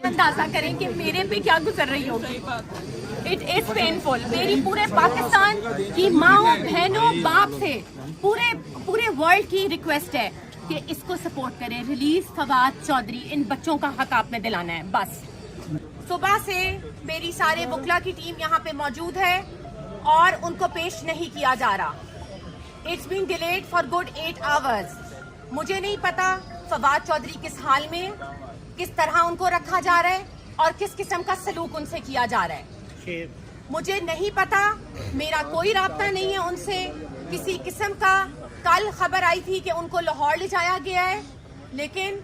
اندازہ کریں کہ میرے پہ کیا گزر رہی ہوگی. It is painful. میری پورے پاکستان کی ماؤں بہنوں باپ سے پورے ورلڈ کی ریکویسٹ ہے کہ اس کو سپورٹ کریں. ریلیز فواد چودھری. ان بچوں کا حق آپ نے دلانا ہے بس. صبح سے میری سارے وکلا کی ٹیم یہاں پہ موجود ہے اور ان کو پیش نہیں کیا جا رہا. It's been delayed for good 8 hours. مجھے نہیں پتا فواد چودھری کس حال میں, کس طرح ان کو رکھا جا رہا ہے اور کس قسم کا سلوک ان سے کیا جا رہا ہے. مجھے نہیں پتا, میرا کوئی رابطہ نہیں ہے ان سے. کسی قسم کا کل خبر آئی تھی کہ ان کو لاہور لے جایا گیا ہے, لیکن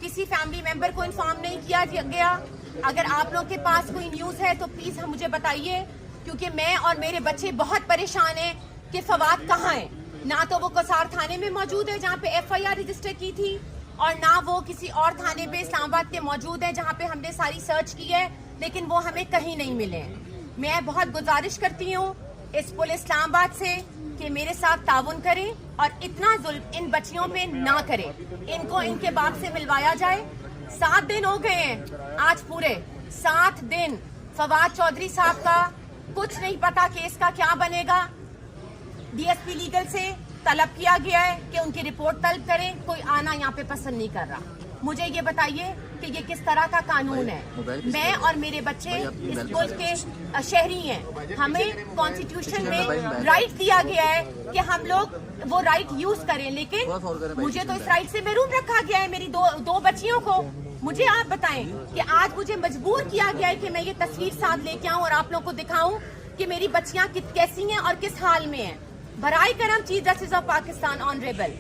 کسی فیملی ممبر کو انفارم نہیں کیا گیا. اگر آپ لوگ کے پاس کوئی نیوز ہے تو پلیز مجھے بتائیے, کیونکہ میں اور میرے بچے بہت پریشان ہیں کہ فواد کہاں ہے. نہ تو وہ قصار تھانے میں موجود ہے جہاں پہ FIR رجسٹر کی تھی, اور نہ وہ کسی اور تھانے پہ اسلام آباد کے موجود ہیں جہاں پہ ہم نے ساری سرچ کی ہے, لیکن وہ ہمیں کہیں نہیں ملے ہیں. میں بہت گزارش کرتی ہوں اس پولیس اسلام آباد سے کہ میرے ساتھ تعاون کریں اور اتنا ظلم ان بچیوں پہ نہ کریں. ان کو ان کے باپ سے ملوایا جائے. 7 دن ہو گئے ہیں آج, پورے 7 دن. فواد چودھری صاحب کا کچھ نہیں پتا کیس کا کیا بنے گا. DSP لیگل سے طلب کیا گیا ہے کہ ان کی رپورٹ طلب کریں. کوئی آنا یہاں پہ پسند نہیں کر رہا. مجھے یہ بتائیے کہ یہ کس طرح کا قانون ہے. میں اور میرے بچے اس ملک کے شہری ہیں. ہمیں کانسٹیٹیوشن میں رائٹ دیا گیا ہے کہ ہم لوگ وہ رائٹ یوز کریں, لیکن مجھے تو اس رائٹ سے محروم رکھا گیا ہے, میری دو بچیوں کو. مجھے آپ بتائیں کہ آج مجھے مجبور کیا گیا ہے کہ میں یہ تصویر ساتھ لے کے آؤں اور آپ لوگوں کو دکھاؤں کہ میری بچیاں کیسی ہیں اور کس حال میں ہیں. برائے کرم chief justice of Pakistan honourable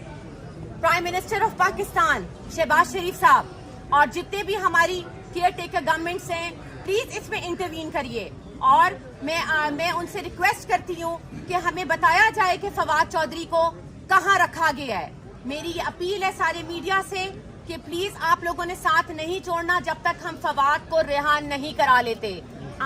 prime minister of Pakistan Shehbaz Sharif صاحب اور جتنے بھی ہماری کیئر ٹیکر گورنمنٹس ہیں, پلیز اس میں انٹروین کریے. اور میں ان سے ریکویسٹ کرتی ہوں کہ ہمیں بتایا جائے کہ فواد چودھری کو کہاں رکھا گیا ہے. میری یہ اپیل ہے سارے میڈیا سے کہ پلیز آپ لوگوں نے ساتھ نہیں چھوڑنا جب تک ہم فواد کو رہا نہیں کرا لیتے.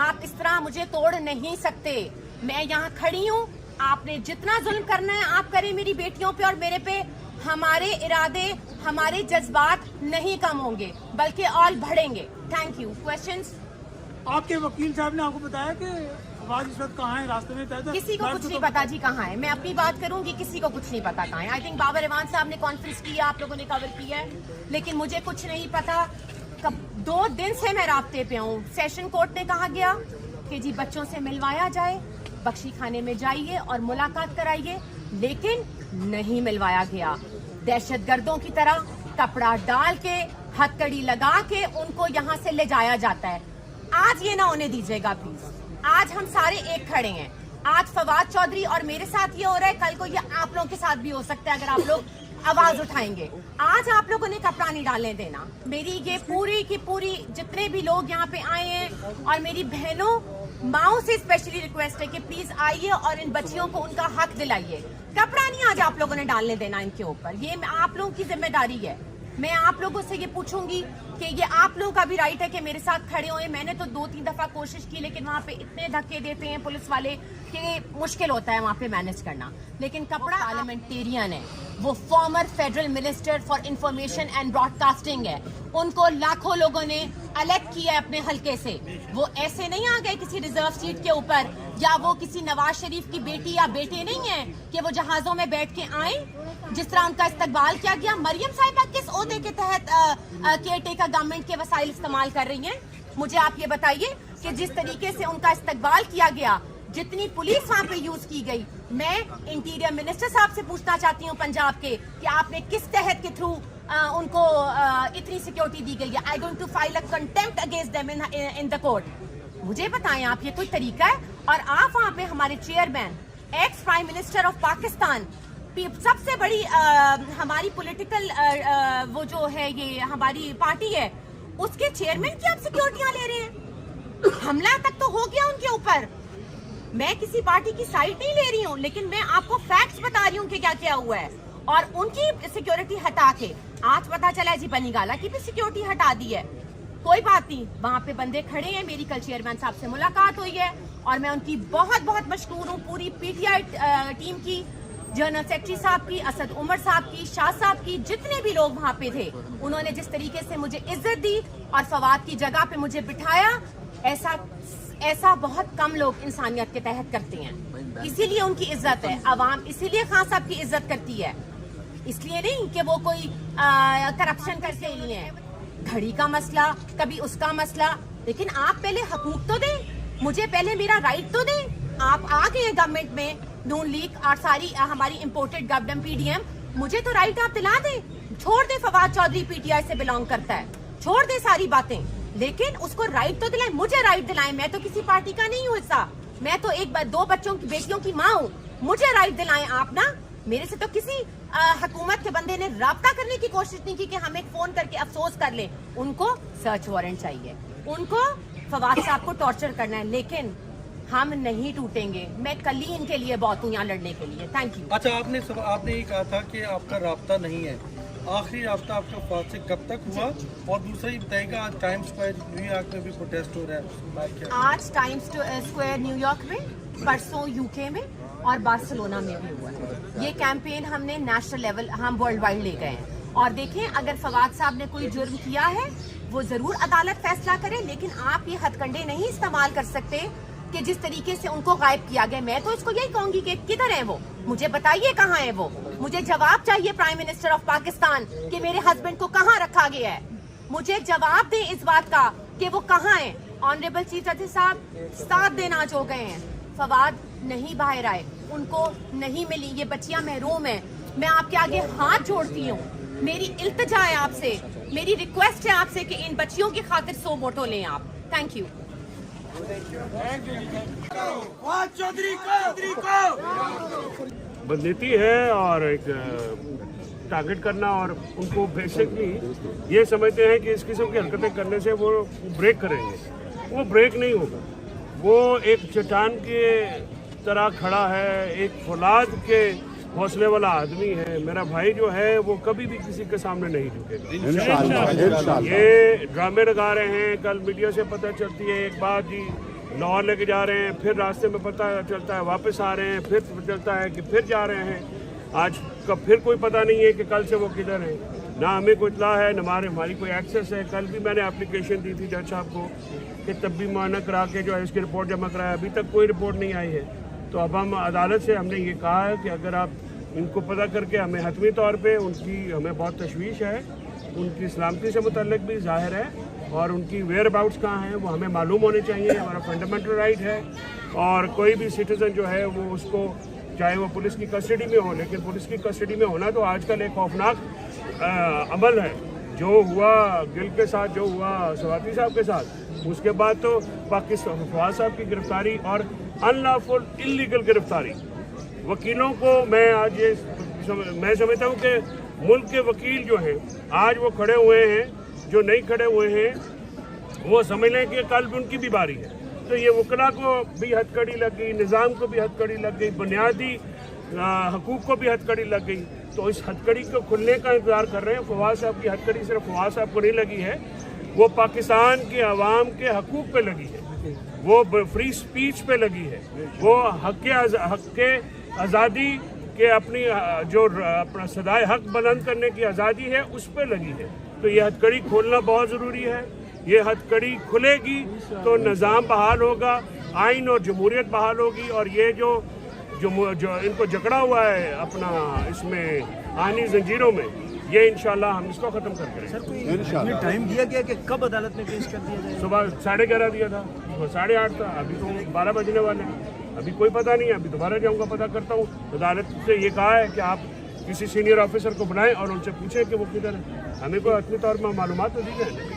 آپ اس طرح مجھے توڑ نہیں سکتے. میں یہاں کھڑی ہوں, آپ نے جتنا ظلم کرنا ہے آپ کریں میری بیٹیوں پہ اور میرے پہ. ہمارے ارادے, ہمارے جذبات نہیں کم ہوں گے بلکہ اور بڑھیں گے. Thank you. کوشچنس؟ آپ کے وکیل صاحب نے آپ کو بتایا کہ فواد اس وقت کہاں ہے, راستے میں؟ کسی کو کچھ نہیں پتا جی کہاں ہے. میں اپنی بات کروں گی, کسی کو کچھ نہیں پتا کہاں ہے. آئی تھنک بابر ایوان صاحب نے کانفرنس کیا, آپ لوگوں نے کور کیا ہے, لیکن مجھے کچھ نہیں پتا. 2 دن سے میں رابطے پہ ہوں. سیشن کورٹ نے کہا گیا کہ جی بچوں سے ملوایا جائے, بخشی خانے میں جائیے اور ملاقات کرائیے, لیکن نہیں ملوایا گیا. دہشت گردوں کی طرح کپڑا ڈال کے, ہتکڑی لگا کے ان کو یہاں سے لے جایا جاتا ہے. آج یہ نہ ہونے دیجیے گا پلیز. آج ہم سارے ایک کھڑے ہیں. آج فواد چودھری اور میرے ساتھ یہ ہو رہا ہے, کل کو یہ آپ لوگوں کے ساتھ بھی ہو سکتا ہے اگر آپ لوگ آواز اٹھائیں گے. آج آپ لوگوں نے کپڑا نہیں ڈالنے دینا. میری یہ پوری کی پوری جتنے بھی لوگ یہاں پہ آئے ہیں اور میری بہنوں ماؤں سے اسپیشلی ریکویسٹ ہے کہ پلیز آئیے اور ان بچیوں کو ان کا حق دلائیے. کپڑا نہیں آج آپ لوگوں نے ڈالنے دینا ان کے اوپر. یہ آپ لوگوں کی ذمہ داری ہے. میں آپ لوگوں سے یہ پوچھوں گی کہ یہ آپ لوگوں کا بھی رائٹ ہے کہ میرے ساتھ کھڑے ہوئے. میں نے تو 2-3 دفعہ کوشش کی, لیکن وہاں پہ اتنے دھکے دیتے ہیں پولیس والے کہ مشکل ہوتا ہے وہاں پہ مینج کرنا. لیکن کپڑا پارلیمنٹیرین ہے, وہ former federal minister for information and broadcasting ہے. ان کو لاکھوں لوگوں نے الیکٹ کیا ہے اپنے حلقے سے. وہ ایسے نہیں آ گئے کسی ریزرو سیٹ کے اوپر, یا وہ کسی نواز شریف کی بیٹی یا بیٹے نہیں ہیں کہ وہ جہازوں میں بیٹھ کے آئیں جس طرح ان کا استقبال کیا گیا. مریم صاحبہ کس عہدے کے تحت کیئر ٹیکر گورنمنٹ کے وسائل استعمال کر رہی ہیں؟ مجھے آپ یہ بتائیے کہ جس طریقے سے ان کا استقبال کیا گیا, جتنی پولیس وہاں پہ یوز کی گئی, میں انٹیریئر منسٹر صاحب سے پوچھنا چاہتی ہوں پنجاب کے کہ آپ نے کس تحت کے تھرو ان کو اتنی سیکیورٹی دی گئی ہے. I going to file a contempt against them in the court. مجھے بتائیں آپ, یہ کوئی طریقہ ہے؟ اور آپ وہاں پہ ہمارے chairman, ex prime minister of Pakistan, سب سے بڑی ہماری پولیٹیکل وہ جو ہے یہ ہماری پارٹی ہے, اس کے چیئرمین کی آپ سیکیورٹیاں لے رہے ہیں. حملہ تک تو ہو گیا ان کے اوپر. میں کسی پارٹی کی سائڈ نہیں لے رہی ہوں, لیکن میں آپ کو فیکٹس بتا رہی ہوں کہ کیا کیا ہوا ہے. اور ان کی سیکیورٹی ہٹا کے آج پتا چلا ہے جی بنی گالا کی بھی سیکیورٹی ہٹا دی ہے. کوئی بات نہیں, وہاں پہ بندے کھڑے ہیں. میری کل چیئرمین صاحب سے ملاقات ہوئی ہے اور میں ان کی بہت بہت مشکور ہوں, پوری PTI ٹیم کی. जनरल सेक्रेटरी साहब की, असद उमर साहब की, शाह साहब की, जितने भी लोग वहाँ पे थे, उन्होंने जिस तरीके से मुझे इज्जत दी और फवाद की जगह पे मुझे बिठाया, ऐसा बहुत कम लोग इंसानियत के तहत करते हैं। इसीलिए उनकी इज्जत है, अवाम इसीलिए खान साहब की इज्जत करती है, इसलिए नहीं कि वो कोई करप्शन करके लिए हैं। घड़ी का मसला, कभी उसका मसला, लेकिन आप पहले हकूक तो दें, मुझे पहले मेरा राइट तो दें। आप आ गए गवर्नमेंट में, नून लीग और सारी हमारी इम्पोर्टेड गवर्नमेंट पीडीएम, मुझे तो राइट आप दिला दें। छोड़ दे फवाद चौधरी पीटीआई से बिलोंग करता है, छोड़ दे सारी बातें, लेकिन उसको राइट तो दिलाएं, मुझे राइट दिलाएं। मैं तो किसी पार्टी का नहीं हूँ हिस्सा, मैं तो दो बच्चों की बेटियों की माँ हूँ, मुझे राइट दिलाएं आप ना। मेरे से तो किसी हुकूमत के बंदे ने राब्ता करने की कोशिश नहीं की कि हम एक फोन करके अफसोस कर लें। उनको सर्च वारंट चाहिए, उनको फवाद साहब को टॉर्चर करना है, लेकिन हम नहीं टूटेंगे। मैं कल ही इनके लिए बहुत हूँ यहाँ लड़ने के लिए। Thank you. अच्छा, आपने ये कहा था कि आपका राब्ता नहीं है, आखिरी राब्ता आपका फवाद से कब तक हुआ? और दूसरा ये बताएगा, आज टाइम्स स्क्वायर न्यूयॉर्क में भी प्रोटेस्ट हो रहा है, उसकी बात क्या है? आज टाइम्स स्क्वायर न्यूयॉर्क में, परसों यूके में और बार्सिलोना में भी हुआ है। ये कैंपेन हमने नेशनल लेवल, हम वर्ल्ड वाइड ले गए हैं। और देखें, अगर फवाद साहब ने कोई जुर्म किया है, वो जरूर अदालत फैसला करे, लेकिन आप ये हथकंडे नहीं इस्तेमाल कर सकते कि जिस तरीके से उनको गायब किया गया। मैं तो इसको यही कहूंगी कि किधर है वो, मुझे बताइए कहाँ है वो। मुझे जवाब चाहिए प्राइम मिनिस्टर ऑफ पाकिस्तान कि मेरे हस्बैंड को कहाँ रखा गया है। मुझे जवाब दें इस बात का कि वो कहाँ है। ऑनरेबल चीफ जस्टिस साहब 7 दिन आज हो गए हैं, फवाद नहीं बाहर आए, उनको नहीं मिली, ये बच्चियां महरूम हैं। मैं आपके आगे हाथ जोड़ती हूँ, मेरी इल्तिजा है आपसे, मेरी रिक्वेस्ट है आपसे कि इन बच्चियों की खातिर 100 वोटो लें आप। Thank you. बदनीति है और एक टारगेट करना, और उनको बेसिकली ये समझते हैं कि इस किस्म की हरकतें करने से वो ब्रेक करेंगे। वो ब्रेक नहीं होगा, वो एक चट्टान के तरह खड़ा है, एक फौलाद के हौसले वाला आदमी है। मेरा भाई जो है वो कभी भी किसी के सामने नहीं झुकेगा। ये ड्रामे लगा रहे हैं, कल मीडिया से पता चलती है एक बात जी, लाहौर लेके जा रहे हैं, फिर रास्ते में पता चलता है वापस आ रहे हैं, फिर पता चलता है कि फिर जा रहे हैं। आज का फिर कोई पता नहीं है कि कल से वो किधर है, ना हमें कोई इत्ला है, ना हमारी कोई एक्सेस है। कल भी मैंने एप्लीकेशन दी थी जज साहब को कि तब भी मुआयना करा के जो है इसकी रिपोर्ट जमा कराया, अभी तक कोई रिपोर्ट नहीं आई है। तो अब हम अदालत से हमने ये कहा है कि अगर आप इनको पता करके हमें हतमी तौर पे उनकी हमें बहुत तशवीश है, उनकी सलामती से मुतल्लिक भी ज़ाहिर है, और उनकी वेयर अबाउट्स कहाँ हैं वो हमें मालूम होने चाहिए, हमारा फंडामेंटल राइट है। और कोई भी सिटीज़न जो है वो उसको, चाहे वो पुलिस की कस्टडी में हो, लेकिन पुलिस की कस्टडी में होना तो आजकल एक खौफनाक अमल है। जो हुआ गिल के साथ, जो हुआ सवाती साहब के साथ, उसके बाद तो पाकिस्तान फवाद साहब की गिरफ्तारी और अनलॉफुल इलीगल गिरफ्तारी। वकीलों को मैं आज ये मैं समझता हूँ कि मुल्क के वकील जो हैं आज वो खड़े हुए हैं, जो नहीं खड़े हुए हैं वो समझ लें कि कल भी उनकी भी बारी है। तो ये वकला को भी हथकड़ी लग गई, निज़ाम को भी हथकड़ी लग गई, बुनियादी हकूक़ को भी हथकड़ी लग गई। तो इस हथकड़ी को खुलने का इंतज़ार कर रहे हैं। फवाद साहब की हथकड़ी सिर्फ फवाद साहब को नहीं लगी है, वो पाकिस्तान के अवाम के हकूक़ पे लगी है, वो फ्री स्पीच पे लगी है, वो हक के आज़ादी के अपनी जो अपना सदाए हक बुलंद करने की आज़ादी है उस पे लगी है। तो ये हथकड़ी खोलना बहुत ज़रूरी है। ये हथकड़ी खुलेगी तो निज़ाम बहाल होगा, आइन और जमहूरियत बहाल होगी, और ये जो इनको जकड़ा हुआ है अपना इसमें आनी जंजीरों में, ये इंशाल्लाह हम इसको ख़त्म करके रहेंगे। सर, कोई टाइम दिया गया कि कब अदालत में पेश कर दिया जाए? सुबह 11:30 दिया था, 8:30 था, अभी तो 12 बजने वाले हैं, अभी कोई पता नहीं है। अभी दोबारा जाऊंगा, पता करता हूँ। अदालत से ये कहा है कि आप किसी सीनियर ऑफिसर को बुलाएं और उनसे पूछें कि वो किधर है। हमें कोई अपने तौर पर मालूमात तो दी जाए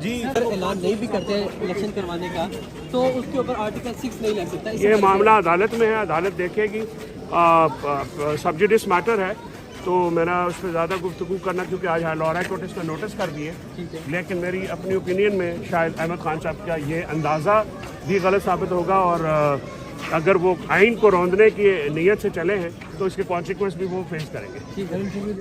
जी। सर, ऐलान नहीं भी करते हैं इलेक्शन करवाने का, तो उसके ऊपर आर्टिकल 6 नहीं लग सकता। ये मामला अदालत में है, अदालत देखेगी। सब जुडिस मैटर है, तो मेरा उस पर ज़्यादा गुफ्तगू करना, क्योंकि आज लाहौर हाई कोर्ट इसका नोटिस कर दिए, लेकिन मेरी अपनी ओपिनियन में शायद अहमद खान साहब का ये अंदाज़ा भी गलत साबित होगा, और अगर वो आइन को रौंदने की नीयत से चले हैं तो इसके कॉन्सिक्वेंस भी वो फेस करेंगे।